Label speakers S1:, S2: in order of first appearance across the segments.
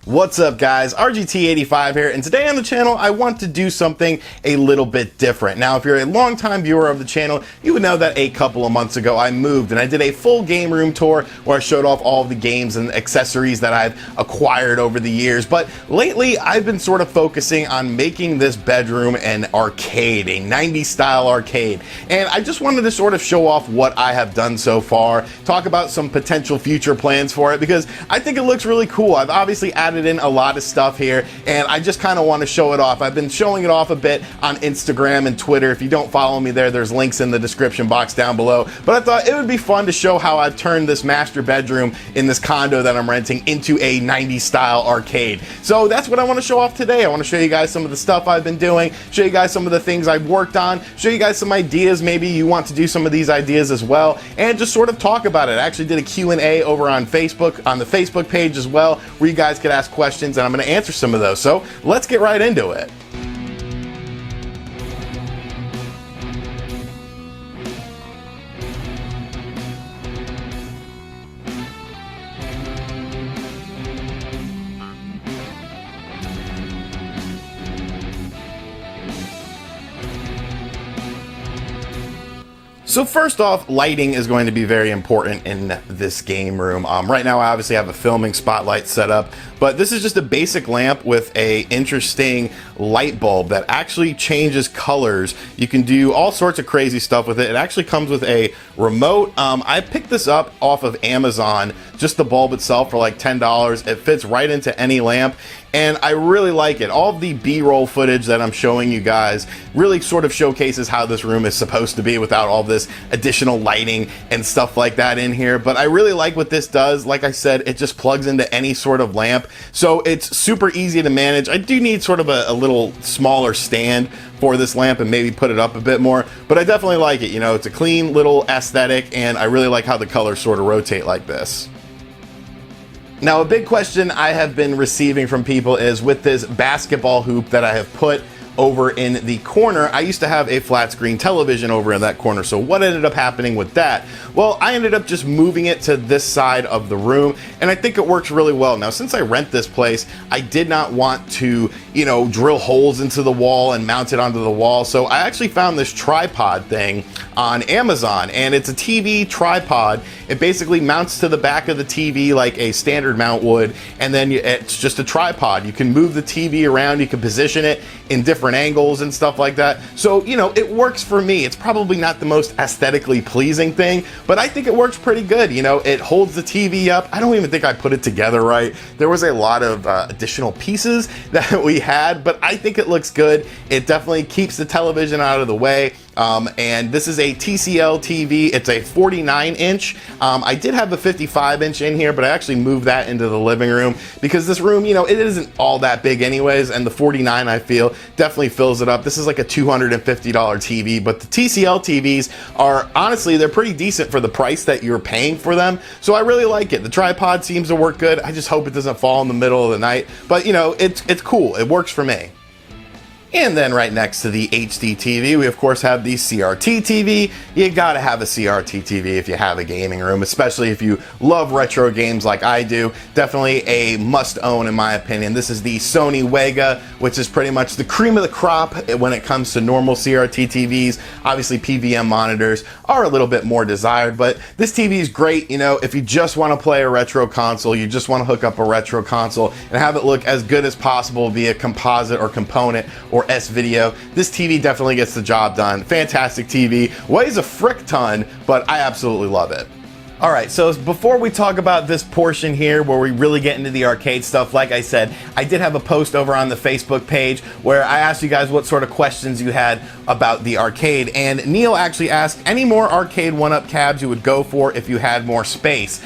S1: What's up guys, RGT85 here, and today on the channel I want to do something a little bit different. Now if you're a longtime viewer of the channel, you would know that a couple of months ago I moved and I did a full game room tour where I showed off all of the games and accessories that I've acquired over the years. But lately I've been sort of focusing on making this bedroom an arcade, a 90s style arcade. And I just wanted to sort of show off what I have done so far, talk about some potential future plans for it, because I think it looks really cool. I've obviously added in a lot of stuff here and I just kind of want to show it off. I've been showing it off a bit on Instagram and Twitter. If you don't follow me there's links in the description box down below. But I thought it would be fun to show how I've turned this master bedroom in this condo that I'm renting into a 90s style arcade. So that's what I want to show off today. I want to show you guys some of the stuff I've been doing, show you guys some of the things I've worked on, show you guys some ideas. Maybe you want to do some of these ideas as well, and just sort of talk about it. I actually did a Q&A over on Facebook, on the Facebook page as well, where you guys could ask questions and I'm going to answer some of those. So let's get right into it. So first off, lighting is going to be very important in this game room. Right now I obviously have a filming spotlight set up, but this is just a basic lamp with a interesting light bulb that actually changes colors. You can do all sorts of crazy stuff with it. It actually comes with a remote. I picked this up off of Amazon, just the bulb itself, for like $10. It fits right into any lamp and I really like it. All of the B-roll footage that I'm showing you guys really sort of showcases how this room is supposed to be without all this additional lighting and stuff like that in here. But I really like what this does. Like I said, it just plugs into any sort of lamp, so it's super easy to manage. I do need sort of a little smaller stand for this lamp and maybe put it up a bit more, but I definitely like it. You know, it's a clean little aesthetic and I really like how the colors sort of rotate like this. Now, a big question I have been receiving from people is with this basketball hoop that I have put over in the corner. I used to have a flat screen television over in that corner. So what ended up happening with that? Well, I ended up just moving it to this side of the room and I think it works really well. Now, since I rent this place, I did not want to, you know, drill holes into the wall and mount it onto the wall. So I actually found this tripod thing on Amazon and it's a TV tripod. It basically mounts to the back of the TV like a standard mount would, and then it's just a tripod. You can move the TV around, you can position it in different angles and stuff like that. So, you know, it works for me. It's probably not the most aesthetically pleasing thing, but I think it works pretty good. You know, it holds the TV up. I don't even think I put it together right. There was a lot of additional pieces that we had, but I think it looks good. It definitely keeps the television out of the way. And this is a TCL TV. It's a 49-inch. I did have a 55-inch in here, but I actually moved that into the living room because this room, you know, it isn't all that big anyways, and the 49, I feel, definitely fills it up. This is like a $250 TV, but the TCL TVs are, honestly, they're pretty decent for the price that you're paying for them. So I really like it. The tripod seems to work good. I just hope it doesn't fall in the middle of the night, but you know, it's cool. It works for me. And then right next to the HD TV, we of course have the CRT TV. You gotta have a CRT TV if you have a gaming room, especially if you love retro games like I do. Definitely a must own in my opinion. This is the Sony Wega, which is pretty much the cream of the crop when it comes to normal CRT TVs. Obviously PVM monitors are a little bit more desired, but this TV is great. You know, if you just wanna play a retro console, you just wanna hook up a retro console and have it look as good as possible via composite or component or S-Video, this TV definitely gets the job done. Fantastic TV, weighs a frick ton, but I absolutely love it. All right, so before we talk about this portion here where we really get into the arcade stuff, like I said, I did have a post over on the Facebook page where I asked you guys what sort of questions you had about the arcade, and Neil actually asked any more arcade one-up cabs you would go for if you had more space.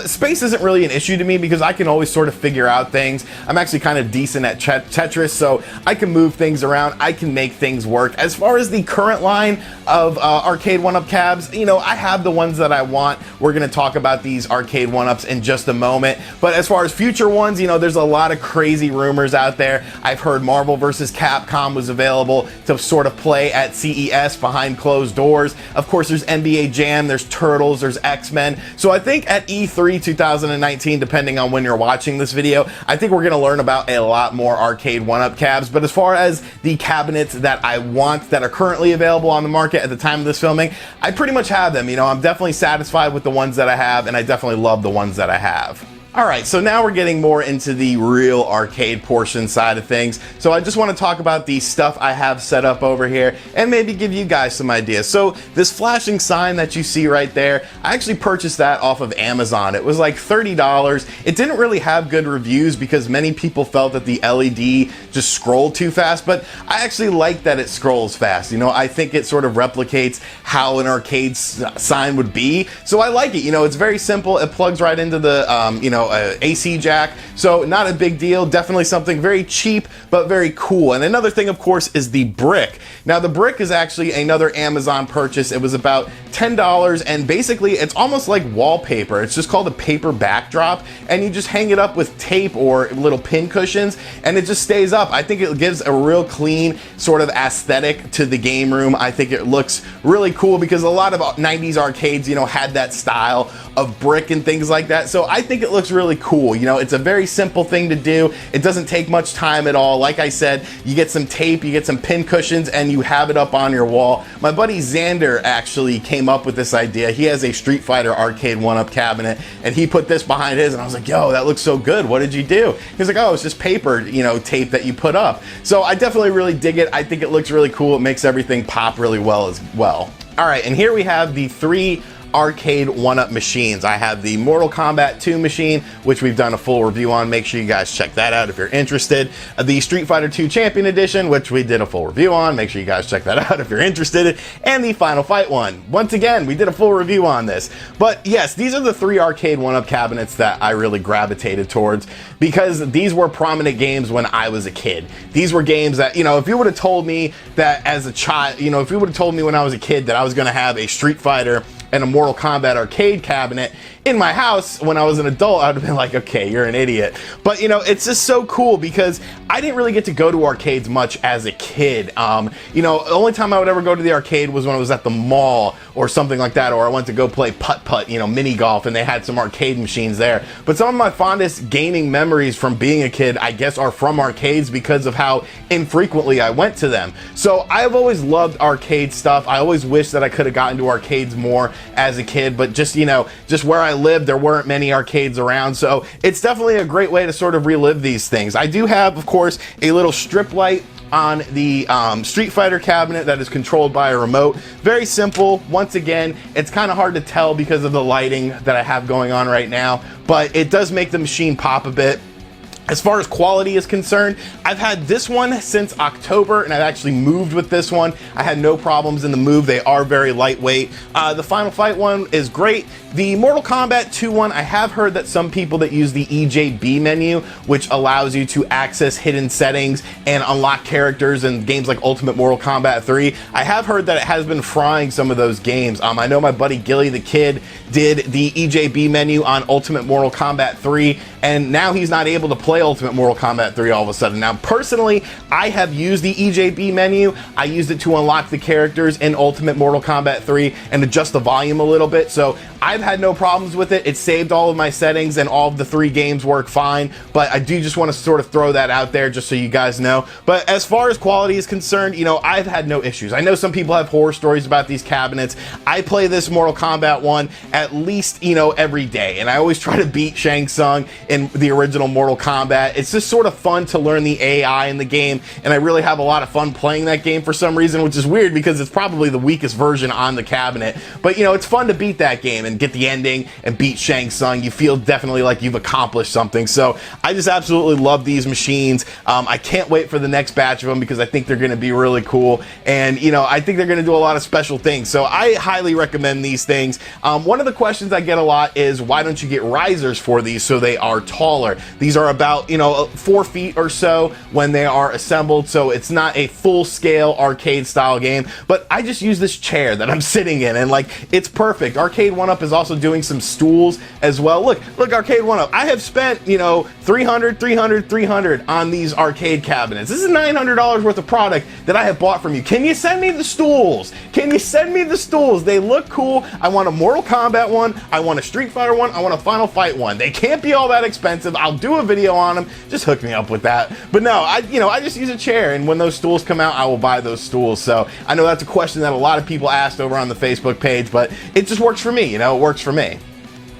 S1: Space isn't really an issue to me because I can always sort of figure out things. I'm actually kind of decent at Tetris, so I can move things around, I can make things work. As far as the current line of arcade one-up cabs, you know, I have the ones that I want. We're going to talk about these arcade one-ups in just a moment. But as far as future ones, you know, there's a lot of crazy rumors out there. I've heard Marvel vs. Capcom was available to sort of play at CES behind closed doors. Of course, there's NBA Jam, there's Turtles, there's X-Men. So I think at E3 2019, depending on when you're watching this video, I think we're going to learn about a lot more arcade one-up cabs. But as far as the cabinets that I want that are currently available on the market at the time of this filming, I pretty much have them. You know, I'm definitely satisfied with the ones that I have, and I definitely love the ones that I have. Alright, so now we're getting more into the real arcade portion side of things. So I just want to talk about the stuff I have set up over here and maybe give you guys some ideas. So this flashing sign that you see right there, I actually purchased that off of Amazon. It was like $30. It didn't really have good reviews because many people felt that the LED just scrolled too fast, but I actually like that it scrolls fast. You know, I think it sort of replicates how an arcade sign would be. So I like it. You know, it's very simple. It plugs right into the, you know, AC jack, so not a big deal. Definitely something very cheap but very cool. And another thing, of course, is the brick. Now the brick is actually another Amazon purchase. It was about $10, and basically it's almost like wallpaper. It's just called a paper backdrop, and you just hang it up with tape or little pin cushions and it just stays up. I think it gives a real clean sort of aesthetic to the game room. I think it looks really cool because a lot of 90s arcades, you know, had that style of brick and things like that. So I think it looks really cool. You know, it's a very simple thing to do. It doesn't take much time at all. Like I said, you get some tape, you get some pin cushions, and you have it up on your wall. My buddy Xander actually came up with this idea. He has a Street Fighter arcade one-up cabinet, and he put this behind his, and I was like, yo, that looks so good. What did you do? He's like, oh, it's just paper, you know, tape that you put up. So I definitely really dig it. I think it looks really cool. It makes everything pop really well as well. All right, and here we have the three arcade one-up machines. I have the Mortal Kombat 2 machine, which we've done a full review on. Make sure you guys check that out if you're interested. The Street Fighter 2 Champion Edition, which we did a full review on. Make sure you guys check that out if you're interested. And the Final Fight one. Once again, we did a full review on this. But yes, these are the three arcade one-up cabinets that I really gravitated towards because these were prominent games when I was a kid. These were games that, you know, if you would have told me that as a child, you know, if you would have told me when I was a kid that I was going to have a Street Fighter and a Mortal Kombat arcade cabinet in my house when I was an adult, I would have been like, okay, you're an idiot. But you know, it's just so cool because I didn't really get to go to arcades much as a kid. You know, the only time I would ever go to the arcade was when I was at the mall or something like that, or I went to go play putt-putt, you know, mini golf, and they had some arcade machines there. But some of my fondest gaming memories from being a kid, I guess, are from arcades because of how infrequently I went to them. So I've always loved arcade stuff. I always wish that I could have gotten to arcades more as a kid, but just, you know, just where I lived, there weren't many arcades around. So it's definitely a great way to sort of relive these things. I do have, of course, a little strip light on the Street Fighter cabinet that is controlled by a remote. Very simple. Once again, it's kind of hard to tell because of the lighting that I have going on right now, but it does make the machine pop a bit. As far as quality is concerned, I've had this one since October, and I've actually moved with this one. I had no problems in the move. They are very lightweight. The Final Fight one is great. The Mortal Kombat 2 one, I have heard that some people that use the EJB menu, which allows you to access hidden settings and unlock characters in games like Ultimate Mortal Kombat 3, I have heard that it has been frying some of those games. I know my buddy Gilly the Kid did the EJB menu on Ultimate Mortal Kombat 3, and now he's not able to play Ultimate Mortal Kombat 3 all of a sudden. Now, personally, I have used the EJB menu. I used it to unlock the characters in Ultimate Mortal Kombat 3 and adjust the volume a little bit, so I've had no problems with it. It saved all of my settings and all of the three games work fine, but I do just want to sort of throw that out there just so you guys know. But as far as quality is concerned, you know, I've had no issues. I know some people have horror stories about these cabinets. I play this Mortal Kombat one at least, you know, every day, and I always try to beat Shang Tsung in the original Mortal Kombat. It's just sort of fun to learn the AI in the game, and I really have a lot of fun playing that game for some reason, which is weird because it's probably the weakest version on the cabinet. But you know, it's fun to beat that game and get the ending and beat Shang Tsung. You feel definitely like you've accomplished something. So I just absolutely love these machines. I can't wait for the next batch of them because I think they're going to be really cool, and you know, I think they're going to do a lot of special things. So I highly recommend these things. One of the questions I get a lot is, why don't you get risers for these so they are taller. These are about, you know, 4 feet or so when they are assembled, so it's not a full-scale arcade style game, but I just use this chair that I'm sitting in, and like, it's perfect. Arcade 1-Up is also doing some stools as well. Look, Arcade 1-Up, I have spent, you know, $300 on these arcade cabinets. This is $900 worth of product that I have bought from you. Can you send me the stools? Can you send me the stools? They look cool. I want a Mortal Kombat one, I want a Street Fighter one, I want a Final Fight one. They can't be all that expensive. I'll do a video on them. Just hook me up with that. But no, I just use a chair, and when those stools come out, I will buy those stools. So I know that's a question that a lot of people asked over on the Facebook page, but it just works for me, you know, it works for me.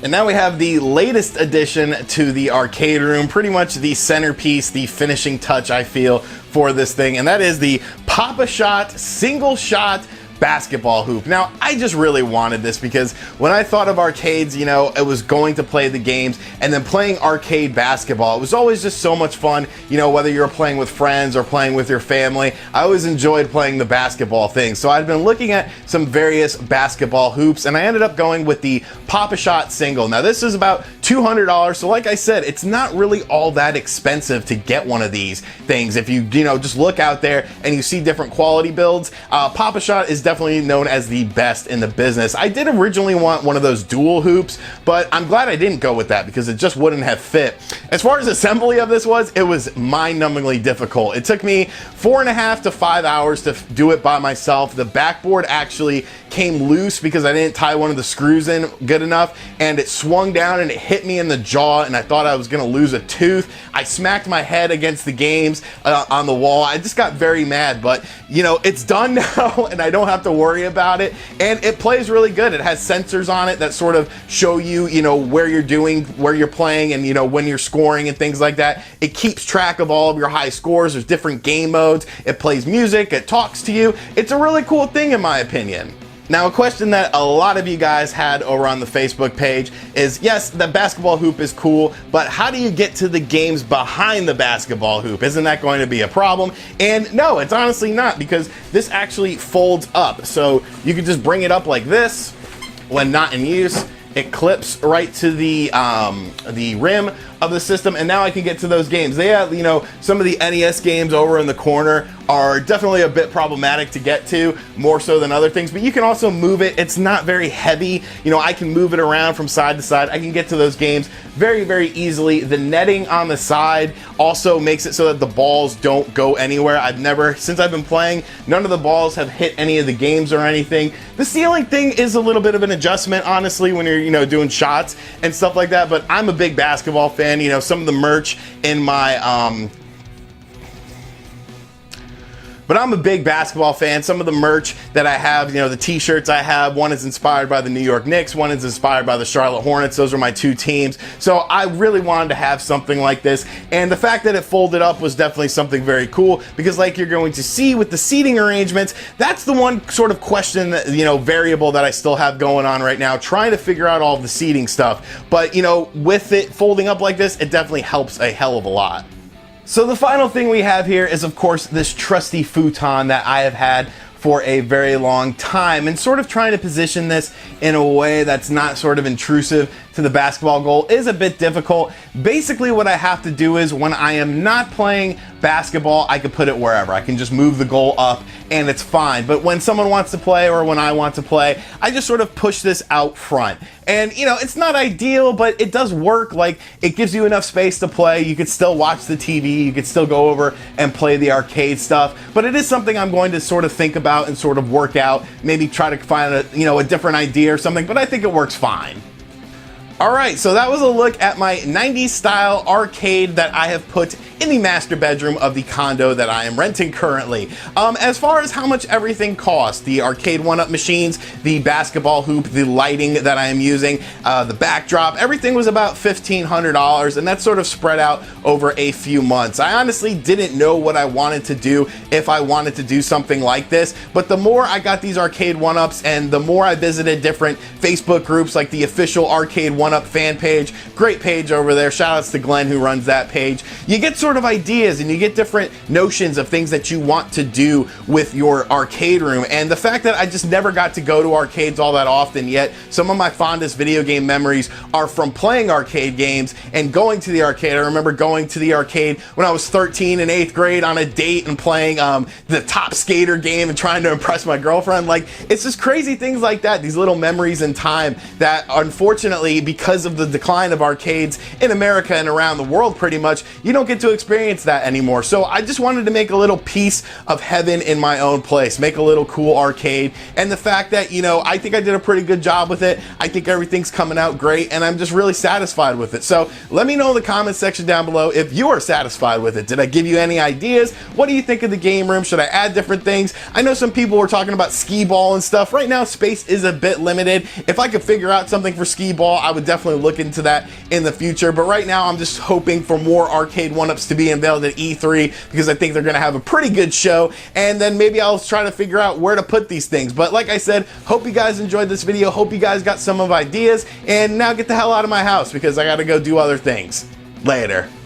S1: And now we have the latest addition to the arcade room, pretty much the centerpiece, the finishing touch, I feel, for this thing, and that is the Pop-A-Shot single shot basketball hoop. Now, I just really wanted this because when I thought of arcades, you know, it was going to play the games, and then playing arcade basketball, it was always just so much fun, you know, whether you're playing with friends or playing with your family. I always enjoyed playing the basketball thing. So I'd been looking at some various basketball hoops, and I ended up going with the Pop-A-Shot single. Now, this is about $200, so like I said, it's not really all that expensive to get one of these things. If you know, just look out there and you see different quality builds, Pop-A-Shot is definitely known as the best in the business. I did originally want one of those dual hoops, but I'm glad I didn't go with that because it just wouldn't have fit. As far as assembly of this was, it was mind-numbingly difficult. It took me 4.5 to 5 hours to do it by myself. The backboard actually came loose because I didn't tie one of the screws in good enough, and it swung down and it hit me in the jaw, and I thought I was gonna lose a tooth. I smacked my head against the games on the wall. I just got very mad, but you know, it's done now and I don't have to worry about it, and it plays really good. It has sensors on it that sort of show you, you know, where you're doing, where you're playing, and you know, when you're scoring and things like that. It keeps track of all of your high scores. There's different game modes. It plays music, it talks to you. It's a really cool thing in my opinion. Now, a question that a lot of you guys had over on the Facebook page is, yes, the basketball hoop is cool, but how do you get to the games behind the basketball hoop? Isn't that going to be a problem? And no, it's honestly not, because this actually folds up. So you can just bring it up like this when not in use. It clips right to the rim of the system, and now I can get to those games. They have, you know, some of the NES games over in the corner are definitely a bit problematic to get to, more so than other things, but you can also move it. It's not very heavy. You know, I can move it around from side to side. I can get to those games very, very easily. The netting on the side also makes it so that the balls don't go anywhere. Since I've been playing, none of the balls have hit any of the games or anything. The ceiling thing is a little bit of an adjustment, honestly, when you're, you know, doing shots and stuff like that, but I'm a big basketball fan. You know, some of the merch in my but I'm a big basketball fan. Some of the merch that I have, you know, the t-shirts I have, one is inspired by the New York Knicks, one is inspired by the Charlotte Hornets. Those are my two teams. So I really wanted to have something like this. And the fact that it folded up was definitely something very cool, because like you're going to see with the seating arrangements, that's the one sort of question, that, you know, variable that I still have going on right now, trying to figure out all of the seating stuff. But, you know, with it folding up like this, it definitely helps a hell of a lot. So the final thing we have here is, of course, this trusty futon that I have had for a very long time, and sort of trying to position this in a way that's not sort of intrusive to the basketball goal is a bit difficult. Basically what I have to do is, when I am not playing basketball, I can put it wherever. I can just move the goal up and it's fine. But when someone wants to play, or when I want to play, I just sort of push this out front. And you know, it's not ideal, but it does work. Like, it gives you enough space to play. You could still watch the TV, you could still go over and play the arcade stuff, but it is something I'm going to sort of think about and sort of work out, maybe try to find a different idea or something, but I think it works fine. Alright, so that was a look at my 90s style arcade that I have put in the master bedroom of the condo that I am renting currently. As far as how much everything costs, the arcade 1-Up machines, the basketball hoop, the lighting that I am using, the backdrop, everything was about $1,500, and that's sort of spread out over a few months. I honestly didn't know what I wanted to do, if I wanted to do something like this, but the more I got these arcade 1-Ups and the more I visited different Facebook groups like the official arcade 1 1UP fan page. Great page over there. Shout outs to Glenn who runs that page. You get sort of ideas and you get different notions of things that you want to do with your arcade room. And the fact that I just never got to go to arcades all that often yet, some of my fondest video game memories are from playing arcade games and going to the arcade. I remember going to the arcade when I was 13 in 8th grade on a date and playing the Top Skater game and trying to impress my girlfriend. Like, it's just crazy things like that, these little memories in time that unfortunately, because of the decline of arcades in America and around the world pretty much, you don't get to experience that anymore. So I just wanted to make a little piece of heaven in my own place, make a little cool arcade. And the fact that, you know, I think I did a pretty good job with it. I think everything's coming out great and I'm just really satisfied with it. So let me know in the comment section down below if you are satisfied with it. Did I give you any ideas? What do you think of the game room? Should I add different things? I know some people were talking about skee ball and stuff. Right now space is a bit limited. If I could figure out something for skee ball, I would definitely look into that in the future. But right now I'm just hoping for more arcade 1UPs to be unveiled at E3 because I think they're gonna have a pretty good show, and then maybe I'll try to figure out where to put these things. But like I said, hope you guys enjoyed this video. Hope you guys got some of ideas, and now get the hell out of my house because I gotta go do other things. Later.